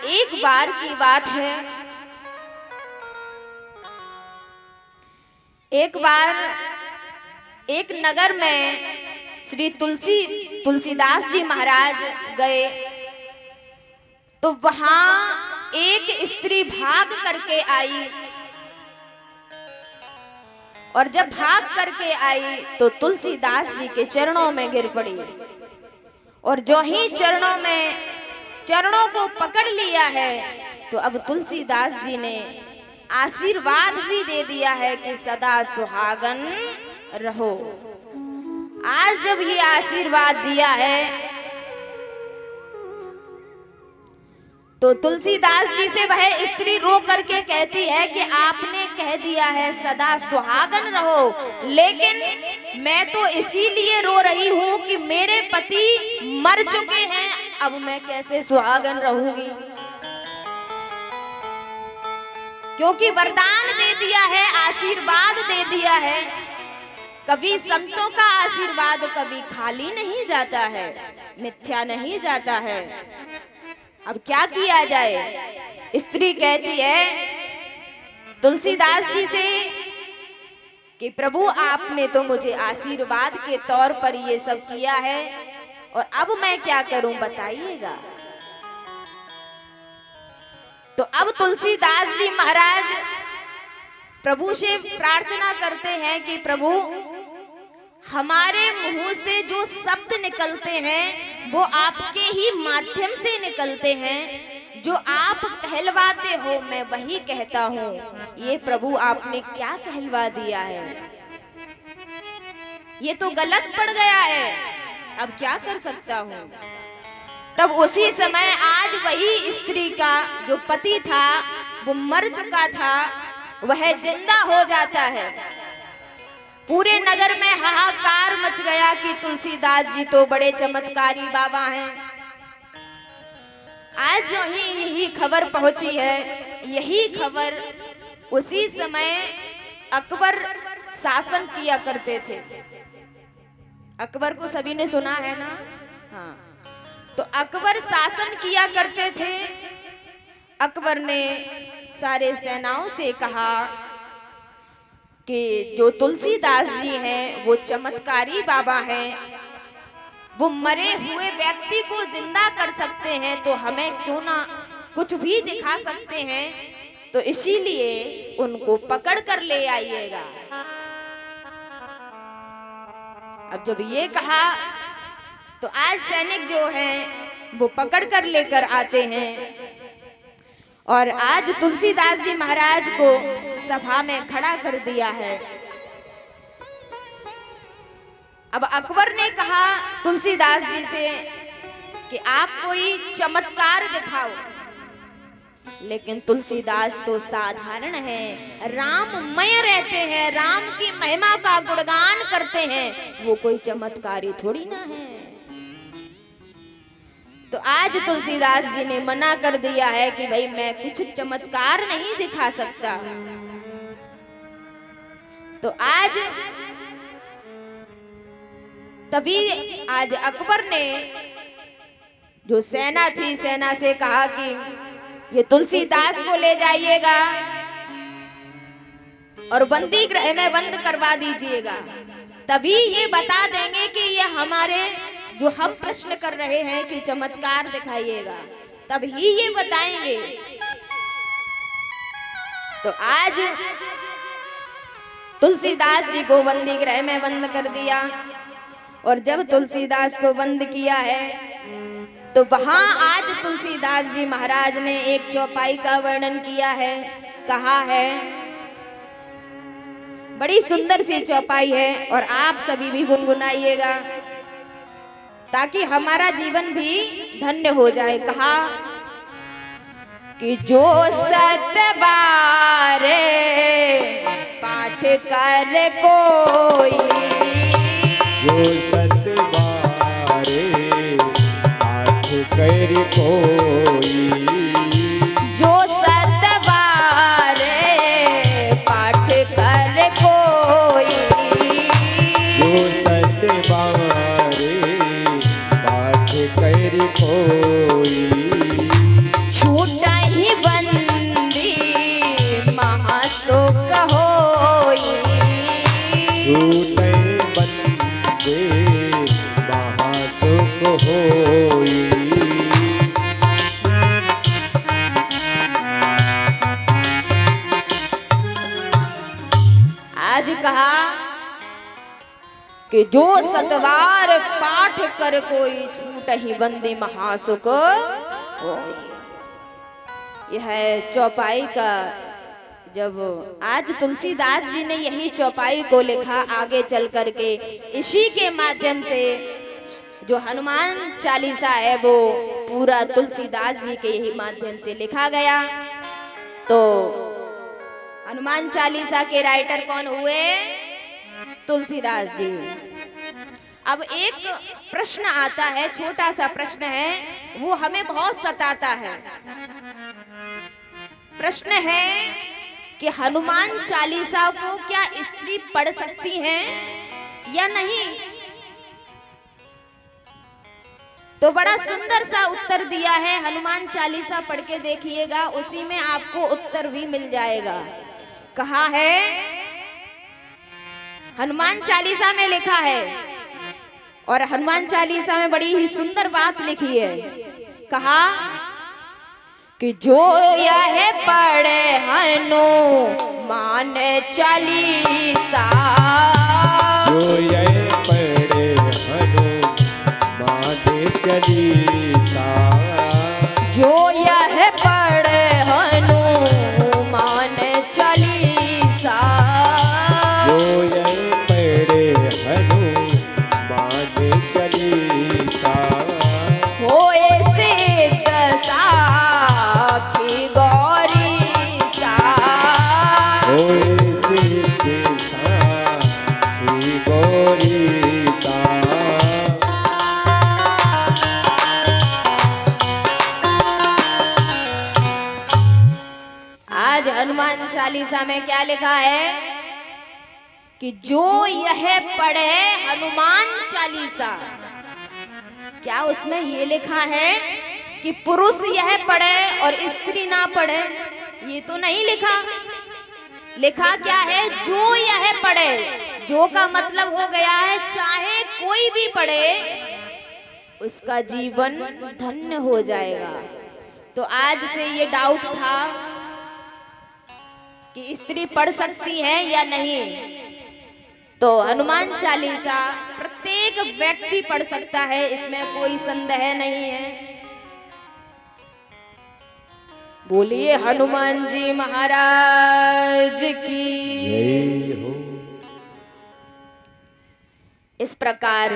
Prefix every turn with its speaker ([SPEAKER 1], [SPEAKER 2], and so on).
[SPEAKER 1] एक बार की बात है, एक बार एक नगर में श्री तुलसीदास जी महाराज गए तो वहां एक स्त्री भाग करके आई और जब भाग करके आई तो तुलसीदास जी के चरणों में गिर पड़ी और जो ही चरणों को पकड़ लिया है तो अब तुलसीदास जी ने आशीर्वाद भी दे दिया है कि सदा सुहागन रहो। आज जब ये आशीर्वाद दिया है तो तुलसीदास जी से वह स्त्री रो करके कहती है कि आपने कह दिया है सदा सुहागन रहो, लेकिन मैं तो इसीलिए रो रही हूं कि मेरे पति मर चुके हैं, अब मैं कैसे सुहागन रहूंगी। क्योंकि वरदान दे दिया है, आशीर्वाद दे दिया है। कभी संतों का आशीर्वाद कभी खाली नहीं जाता है, मिथ्या नहीं जाता है। अब क्या किया जाए। स्त्री कहती है तुलसीदास जी से कि प्रभु आपने तो मुझे आशीर्वाद के तौर पर ये सब किया है और अब मैं क्या करूं बताइएगा। तो अब तुलसीदास जी महाराज प्रभु से प्रार्थना करते हैं कि प्रभु हमारे मुंह से जो शब्द निकलते हैं वो आपके ही माध्यम से निकलते हैं, जो आप कहलवाते हो मैं वही कहता हूँ। ये प्रभु आपने क्या कहलवा दिया है, ये तो गलत पड़ गया है, अब क्या कर सकता हूँ। तब उसी समय आज वही स्त्री का जो पति था वो मर चुका था, वह जिंदा हो जाता है। पूरे नगर में हाहाकार मच गया कि तुलसीदास जी तो बड़े चमत्कारी बाबा हैं। आज जो ही यही खबर पहुंची है, यही खबर उसी समय अकबर शासन किया करते थे। अकबर को सभी ने सुना है ना। हाँ, तो अकबर शासन किया करते थे। अकबर ने सारे सेनाओं से कहा कि जो तुलसीदास जी हैं वो चमत्कारी बाबा हैं, वो मरे हुए व्यक्ति को जिंदा कर सकते हैं, तो हमें क्यों ना कुछ भी दिखा सकते हैं, तो इसीलिए उनको पकड़ कर ले आइएगा। अब जब ये कहा तो आज सैनिक जो हैं वो पकड़ कर लेकर आते हैं और आज तुलसीदास जी महाराज को सभा में खड़ा कर दिया है। अब अकबर ने कहा तुलसीदास जी से कि आप कोई चमत्कार दिखाओ, लेकिन तुलसीदास तो साधारण है, राममय रहते हैं, राम की महिमा का गुणगान करते हैं, वो कोई चमत्कारी थोड़ी ना है। तो आज तुलसीदास जी ने मना कर दिया है कि भाई मैं कुछ चमत्कार नहीं दिखा सकता। तो आज तभी आज अकबर ने जो सेना थी, सेना से कहा कि ये तुलसीदास को ले जाइएगा और बंदी गृह में बंद करवा दीजिएगा, तभी ये बता देंगे कि ये हमारे जो हम प्रश्न कर रहे हैं कि चमत्कार दिखाइएगा, तब ही ये बताएंगे। तो आज तुलसीदास जी को बंदी गृह में बंद कर दिया और जब तुलसीदास को बंद किया है तो वहां आज तुलसीदास जी महाराज ने एक चौपाई का वर्णन किया है, कहा है। बड़ी सुंदर सी चौपाई है और आप सभी भी गुनगुनाइएगा ताकि हमारा जीवन भी धन्य हो जाए। कहा कि जो सतबारे पाठ कर कोई,
[SPEAKER 2] जो सतबारे पाठ कर कोई,
[SPEAKER 1] जो सतबारे पाठ कर कोई,
[SPEAKER 2] जो सतबारे पाठ कर कोई,
[SPEAKER 1] छूट कि जो सतवार पाठ कर कोई छूट ही बंदी महासुख होई। यह चौपाई का जब आज तुलसीदास जी ने यही चौपाई को लिखा, आगे चल करके इसी के माध्यम से जो हनुमान चालीसा है वो पूरा तुलसीदास जी के यही माध्यम से लिखा गया। तो हनुमान चालीसा के राइटर कौन हुए? तुलसीदास जी। अब एक प्रश्न आता है, छोटा सा प्रश्न है, वो हमें बहुत सताता है। प्रश्न है कि हनुमान चालीसा को क्या स्त्री पढ़ सकती हैं या नहीं? तो बड़ा सुंदर सा उत्तर दिया है, हनुमान चालीसा पढ़ के देखिएगा, उसी में आपको उत्तर भी मिल जाएगा। कहा है, हनुमान चालीसा में लिखा है, और हनुमान चालीसा में बड़ी ही सुंदर बात लिखी है। कहा कि जो यह पढ़े हनुमान चालीसा,
[SPEAKER 2] जो यह पढ़े हनुमान चालीसा,
[SPEAKER 1] जो यह पढ़े हनुमान चालीसा,
[SPEAKER 2] जो यह पढ़े हनुमान चालीसा,
[SPEAKER 1] होए सिद्ध साखी गौरी सा,
[SPEAKER 2] होए सिद्ध साखी गौरी सा।
[SPEAKER 1] आज हनुमान चालीसा में क्या लिखा है कि जो यह पढ़े हनुमान चालीसा, क्या उसमें ये लिखा है कि पुरुष यह पढ़े और स्त्री ना पढ़े? ये तो नहीं लिखा। लिखा क्या है? जो यह पढ़े। जो का मतलब हो गया है चाहे कोई भी पढ़े उसका जीवन धन्य हो जाएगा। तो आज से ये डाउट था कि स्त्री पढ़ सकती है या नहीं। तो हनुमान चालीसा प्रत्येक व्यक्ति पढ़ सकता है, इसमें कोई संदेह नहीं है। बोलिए हनुमान जी महाराज की
[SPEAKER 2] जय हो।
[SPEAKER 1] इस प्रकार